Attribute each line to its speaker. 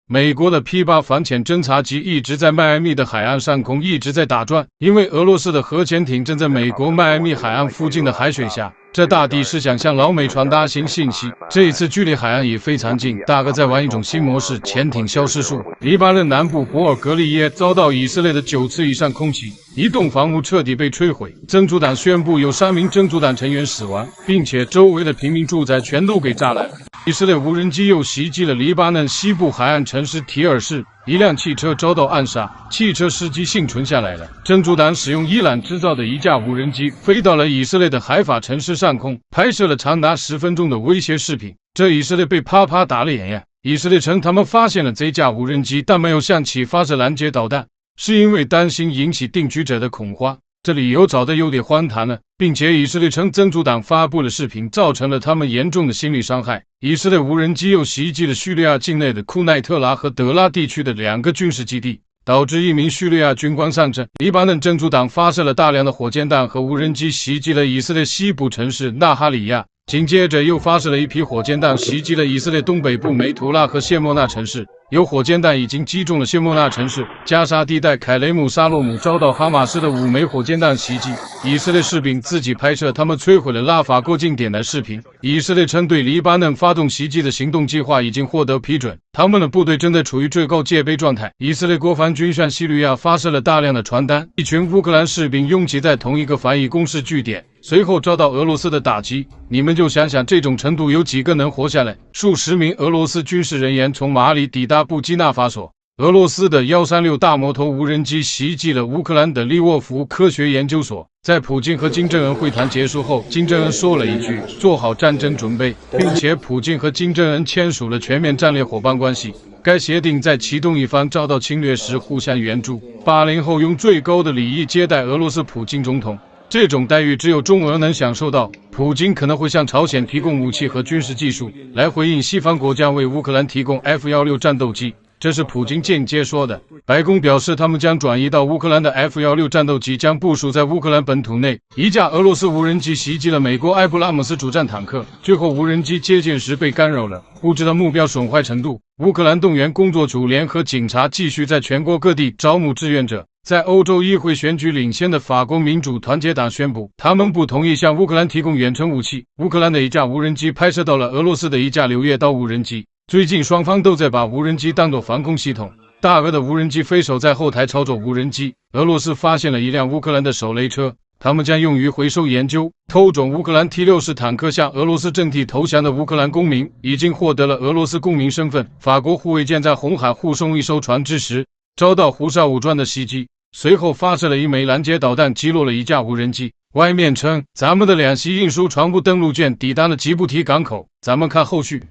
Speaker 1: 美国的 P-8反潜侦察机一直在迈阿密的海岸上空一直在打转，因为俄罗斯的核潜艇正在美国迈阿密海岸附近的海水下。这大抵是想向老美传达新信息。这一次距离海岸也非常近，大概在玩一种新模式——潜艇消失术。黎巴嫩南部博尔格利耶遭到以色列的9次以上空袭，一栋房屋彻底被摧毁。真主党宣布有3名真主党成员死亡，并且周围的平民住宅全都给炸烂。以色列无人机又袭击了黎巴嫩西部海岸城市提尔市，一辆汽车遭到暗杀，汽车司机幸存下来了。真主党使用伊朗制造的一架无人机飞到了以色列的海法城市上空，拍摄了长达10分钟的威胁视频。这以色列被啪啪打了眼呀！以色列称他们发现了这架无人机，但没有向其发射拦截导弹，是因为担心引起定居者的恐慌。这理由找得有点荒唐了，并且以色列称真主党发布了视频，造成了他们严重的心理伤害。以色列无人机又袭击了叙利亚境内的库奈特拉和德拉地区的2个军事基地，导致1名叙利亚军官丧生。黎巴嫩真主党发射了大量的火箭弹和无人机袭击了以色列西部城市纳哈里亚，紧接着又发射了一批火箭弹袭击了以色列东北部梅图拉和谢莫纳城市。有火箭弹已经击中了谢莫纳城市，加沙地带凯雷姆沙洛姆遭到哈马斯的5枚火箭弹袭击。以色列士兵自己拍摄他们摧毁了拉法过境点的视频。以色列称对黎巴嫩发动袭击的行动计划已经获得批准，他们的部队正在处于最高戒备状态。以色列国防军向叙利亚发射了大量的传单，一群乌克兰士兵拥挤在同一个防疫工事据点，随后遭到俄罗斯的打击。你们就想想这种程度有几个能活下来？数十名俄罗斯军事人员从马里抵达布基纳法索。俄罗斯的136大摩托无人机袭击了乌克兰的利沃夫科学研究所。在普京和金正恩会谈结束后，金正恩说了一句“做好战争准备”，并且普京和金正恩签署了全面战略伙伴关系。该协定在其中一方遭到侵略时互相援助。80后用最高的礼仪接待俄罗斯普京总统。这种待遇只有中俄能享受到。普京可能会向朝鲜提供武器和军事技术，来回应西方国家为乌克兰提供 F-16战斗机。这是普京间接说的。白宫表示，他们将转移到乌克兰的 F-16战斗机将部署在乌克兰本土内。一架俄罗斯无人机袭击了美国埃布拉姆斯主战坦克，最后无人机接近时被干扰了，不知道目标损坏程度。乌克兰动员工作组联合警察继续在全国各地招募志愿者。在欧洲议会选举领先的法国民主团结党宣布，他们不同意向乌克兰提供远程武器。乌克兰的一架无人机拍摄到了俄罗斯的一架柳叶刀无人机。最近双方都在把无人机当作防空系统。大俄的无人机飞手在后台操作无人机。俄罗斯发现了一辆乌克兰的手雷车，他们将用于回收研究。偷种乌克兰 T-60坦克向俄罗斯政体投降的乌克兰公民已经获得了俄罗斯公民身份。法国护卫舰在红海护送一艘船只时，遭到胡塞武装的袭击，随后发射了1枚拦截导弹，击落了一架无人机。外面称，咱们的2栖运输船坞登陆舰抵达了吉布提港口，咱们看后续。